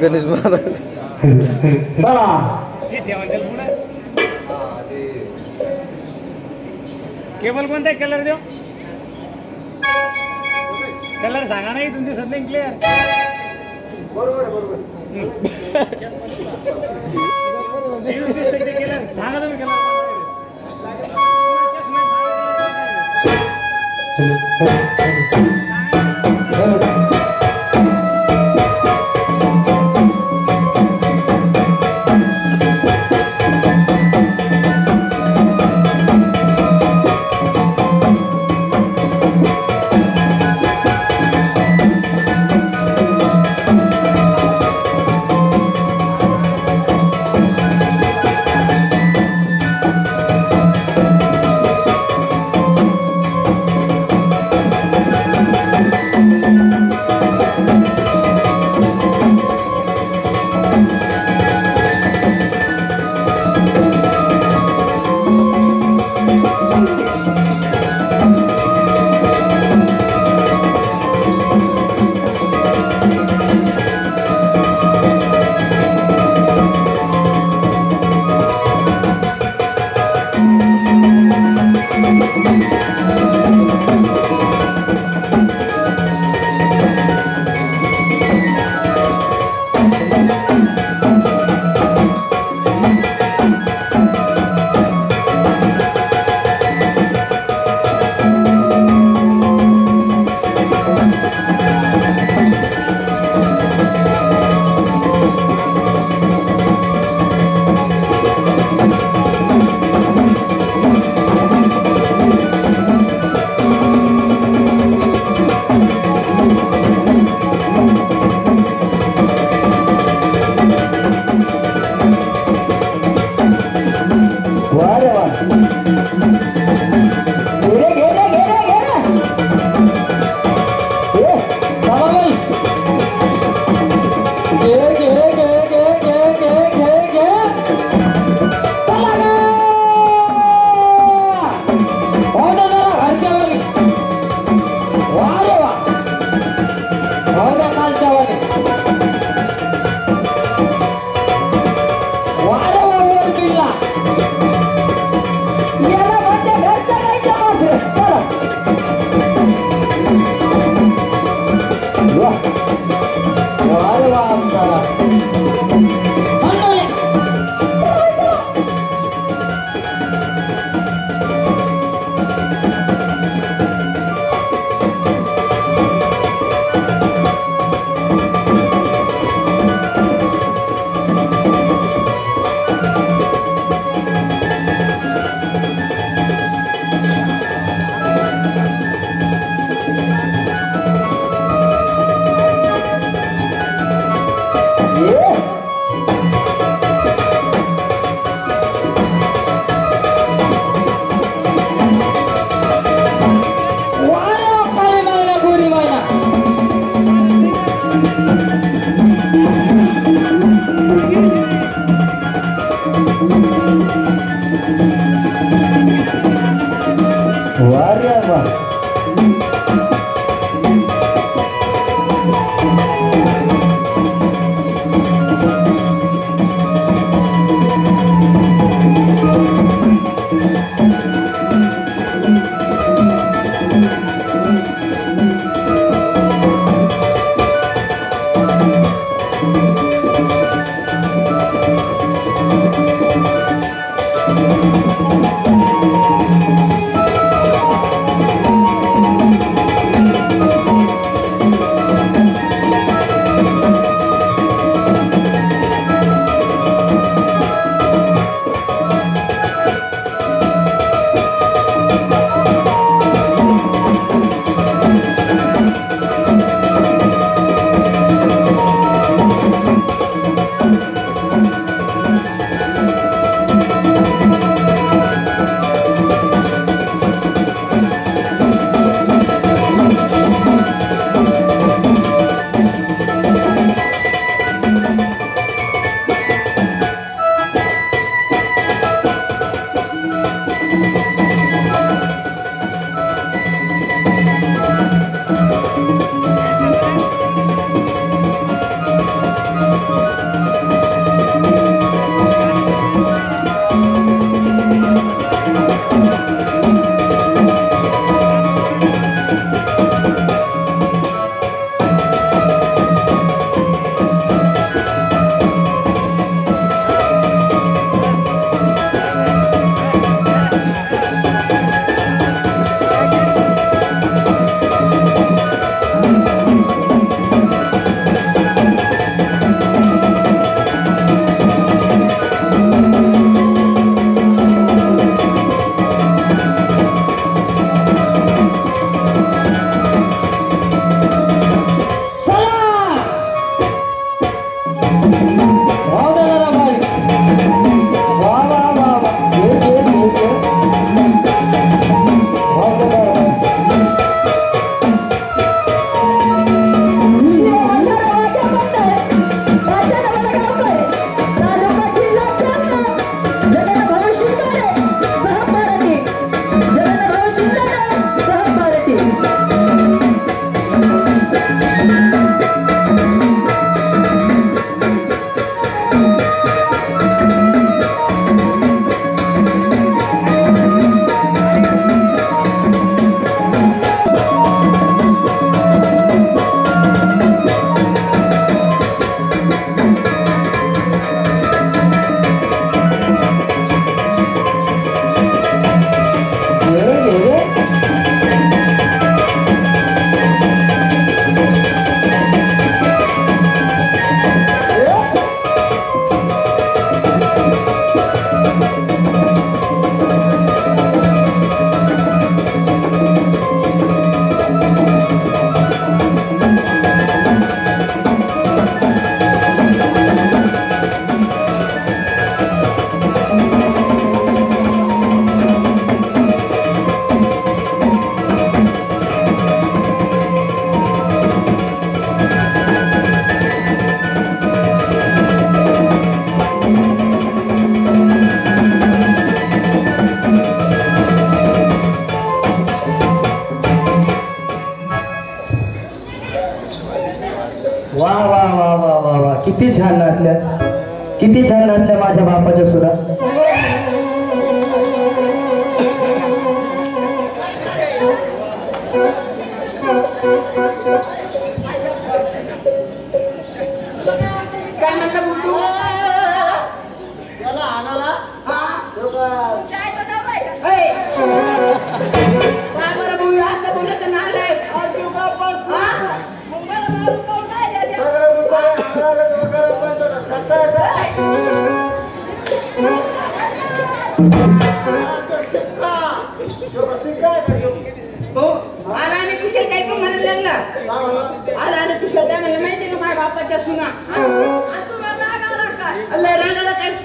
Ganesh Maharaj cable कोणता colour देऊ colour सांगा नाही तुमची सध्या क्लिअर सांगा तुम्ही कलर किती छान नाचल्या, किती छान नाचल्या माझ्या बापाच्या सुद्धा.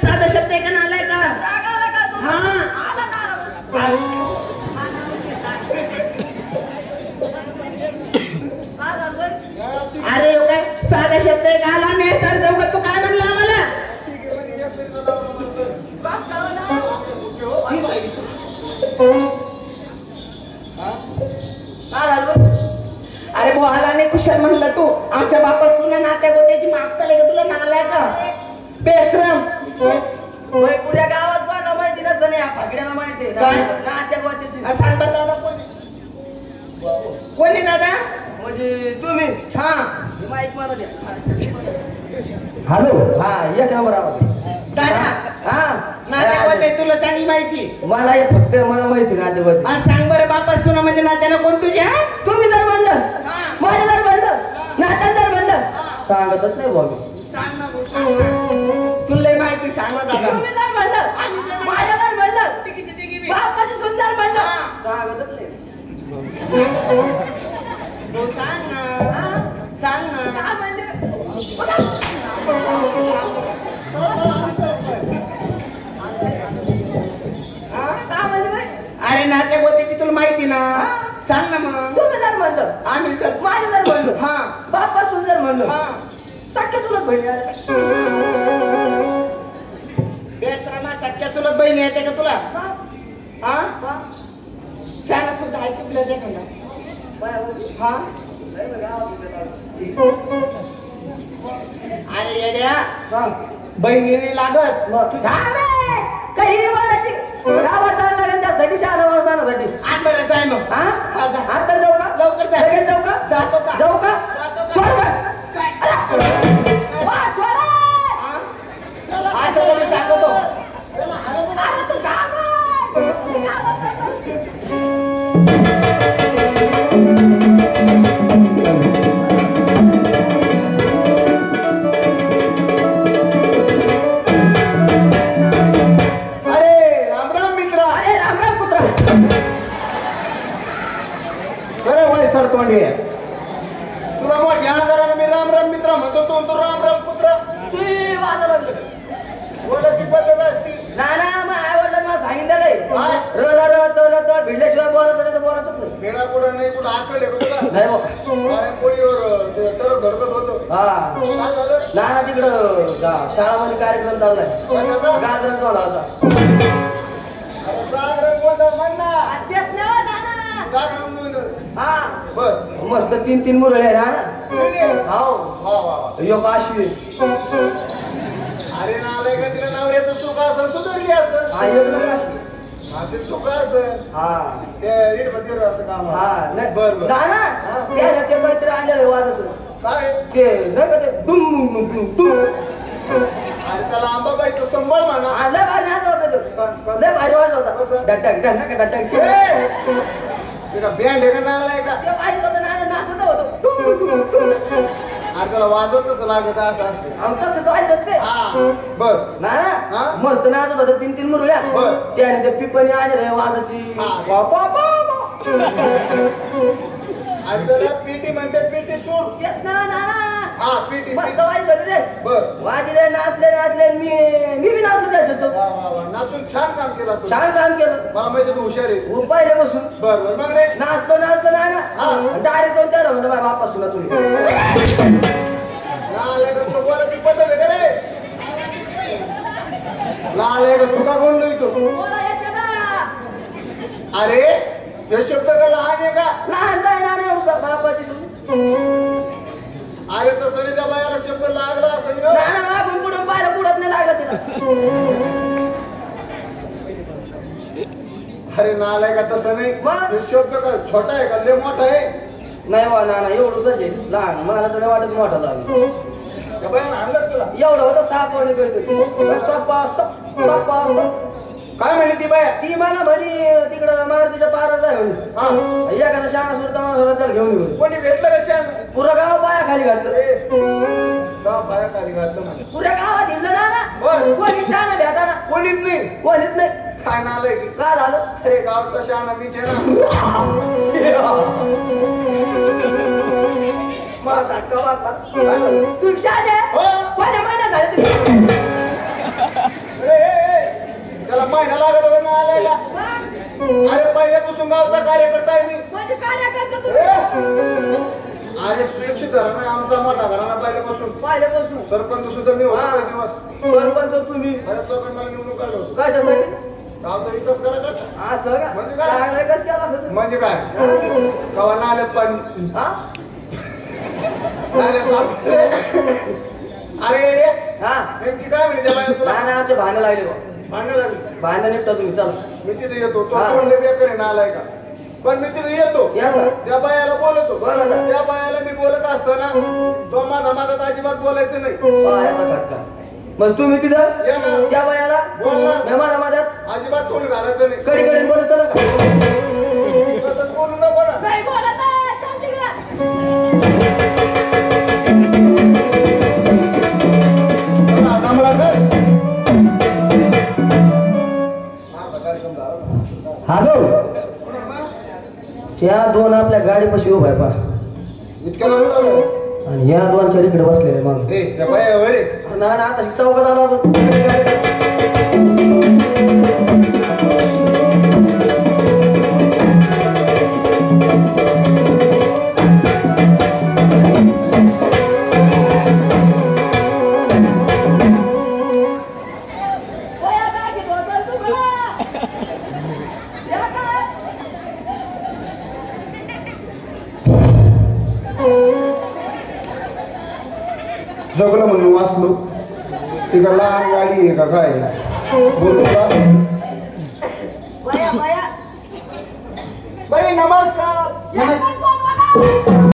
साधा शब्द आहे का नालाय का? अरे काय साधा शब्द आहे का? आला नाही तर जाऊ का? तू काय म्हणला आम्हाला? अरे बोहाला नाही कुशल म्हणलं तू. आमच्या बापा सुना नात्या गोत्याची मागचा का तुला नालाय का? बेश्रम. पुऱ्या गावात कोणाला माहिती नसतं नाही, फाकड्याला माहिती नात्या गोत्याची. सांगा दादा कोणी दादा? म्हणजे तुम्ही. हा माईक मला द्या. हॅलो. हा एक नंबर आवाज दादा. हा नात्यावत तुला चांगली माहिती. मला हे फक्त मला माहिती नात्यावत. सांग बरं बापा सुना म्हणजे नात्याला कोण तुझ्या? तुम्ही जर म्हणलं माझ्या जर म्हणलं नात्या जर म्हणलं सांगतच नाही बाबा. सांग ना तुला माहिती सांग ना दादा. तुम्ही जर म्हणलं माझ्या जर म्हणलं बापाची सुंदर म्हणलं सांगतच नाही. सांग ना सांग ना. काय म्हणले? काय म्हणले? अरे नात्या गोत्याची तुला माहिती ना? सांग ना मग. तुम्ही जर म्हणलं आम्ही माझ्या जर म्हणलं हा बापा सुंदर म्हणलं हा सख्या तुला बहिणी बेसरामा सख्या चुलत बहिणी येते का तुला? हा त्याला सुद्धा ऐकलं ते का? हा अरे येड्या बहिणीने लागत काही बोलायची गावात जाणार त्यासाठी शाळा माणसासाठी आज बरं जाय मग. हा जा. आता जाऊ का? लवकर जा. लगेच जाऊ का? जातो का? जाऊ का? जातो का? सोड का? काय? वा, सोडा! हा? असं कोणी सांगतो? अरे तू काम आहे. तुला मग ध्यान करा मी राम राम मित्र म्हणतो तो राम राम पुत्र. बोलायची पद्धत असती ना मग आवडलं मला सांगितलं हा? भिडल्याशिवाय बोलायचं बोलायचंच नाही. वेळा कुठं नाही कुठं आठवले का तुला? नाही बाबा. अरे पोळीवर टरक धरकत होतो. हा काय झालं? ना तिकडं शाळामध्ये कार्यक्रम चाललाय. कशाचा? गाजरात मला होता. अरे जागरण कोणता म्हण ना. जागरण कोणतं? हा बर मस्त 3 मुरळे आहे ना. हो वा वा वा. योग आश्वी. अरे नालाय का तिला नवऱ्याचं सुख असं सुधारली असं. हा योग आश्वी. ते सुख असं हा ते रीड मध्ये असं काम. हा नाही बर बर. जा ना त्याला ते मैत्री आलेलं वाजत काय ते नाही का ते डुम डुम डुम. अरे त्याला आंबाबाईचं संबळ म्हणा. लय भारी नाच होता तो. लय भारी वाजत होता. Duck duck duck duck duck. तुला बँड आहे का नालाय का? ते वाजत होतं ना नाचत होतो. अरे त्याला वाजवतच लागत असं असते. तसं वाजत ते. हा बर ना हा? मस्त नाचत होतं 3 मुरळ्या. बर. त्याने ते पिपणी आले वाजाची. हा. बाबा बाबा. आणि त्याला पीटी म्हणते पीटी चूर. तेच ना हा पीटी मस्त वाजत होते रे. बर वाजले नाचले मी बी नाचू द्यायचो होतो. वा वा वा. नाचून छान काम केलं असं. छान काम केलं. मला माहिती तू हुशार आहे. पाहिलं बसून बर बर मग रे नाचतो ना हा. डायरेक्ट जाऊन त्याला म्हणतो माझ्या बापा सुना तुम्ही नालाय का तू बोलायची पद्धत आहे का रे? नालाय का तुका कोण नाही तो? अरे हे शब्द का लहान आहे का? लहान बापाची सून. अरे तसं त्या बायाला शब्द लागला असेल ना? ना अरे नालाय का तसं नाही मग? हे शब्द का छोटा आहे का लय मोठा आहे नाही वा ना एवढंच आहे लहान मला तर वाटत मोठा लागेल त्या बायानं आणलं तुला एवढं होतं साप वगैरे कळतं सप्पा काय म्हणे ती बाया ती मला म्हणे तिकडं मारुतीच्या पारात आहे म्हणे हा एखादा शाळा सुरता मला त्याला घेऊन येऊ कोणी भेटलं कशा पुरं गाव पाया खाली घातलं बाया खाली घातलं म्हणे पुऱ्या गावात हिंडलं ना बरं. कोणी शाळा भेटा ना कोणीच नाही कोणीच नाही काय नालाय की काय झालं अरे गावचा शहाणा मीच आहे ना मला धक्का मारला तुम्ही शाळा हो. कोण्या महिन्यात झाले तुम्ही त्याला महिना लागत होता ना आलायला अरे पहिल्यापासून गावचा कार्यकर्ता आहे मी म्हणजे काय करता तुम्ही अरे सुरक्षित घराणा आमचा मोठा घराणा पहिल्यापासून पाहिल्यापासून सरपंच सुद्धा मी होतो हा. काही दिवस सरपंच तुम्ही बऱ्याच लोकांना मला निवडून काढलं होतं कशासाठी गावचा विकास करा करता असं का म्हणजे काय? चांगलं कसं केलं असं तुम्ही? म्हणजे काय कवा नाल्यात पाणी हा नाल्यात पाणी. अरे हा नेमकी काय म्हणे त्या बाया तुला नाही नाही आमचे भांडण लागले बा भांडण लागली भांडण निपटा तुम्ही चला मी तिथे येतो तो हा. तोंडले बेकार आहे नालाय का पण मी तिथे येतो या ना. त्या बायाला बोलतो बोला ना. त्या बायाला मी बोलत असताना तो माझा अजिबात बोलायचं नाही पायाचा खटका मग तुम्ही तिथं या ना. त्या बायाला बोल ना. मेहमान माझ्यात अजिबात तोंड घालायचं नाही कडी कडी बोलत चला का तसंच बोलू नको ना नाही बोलत आहे, चल तिकडं. चला, थांबला कर. माझा कार्यक्रम झाला ना. हॅलो त्या दोन आपल्या गाडीपाशी उभा आहे पा इतक्या लावून लावलं आणि या दोनच्या इकडे बसलेले मग ए त्या बाया वरे नाही ना आता चौकात आला होता. वया जागी बोलतोय तुम्हाला. या काय? जगलं म्हणून वाचलो तिकडं लहान गाडी आहे का काय बोलतो का वया वया बाई नमस्कार या पण कोण बघा.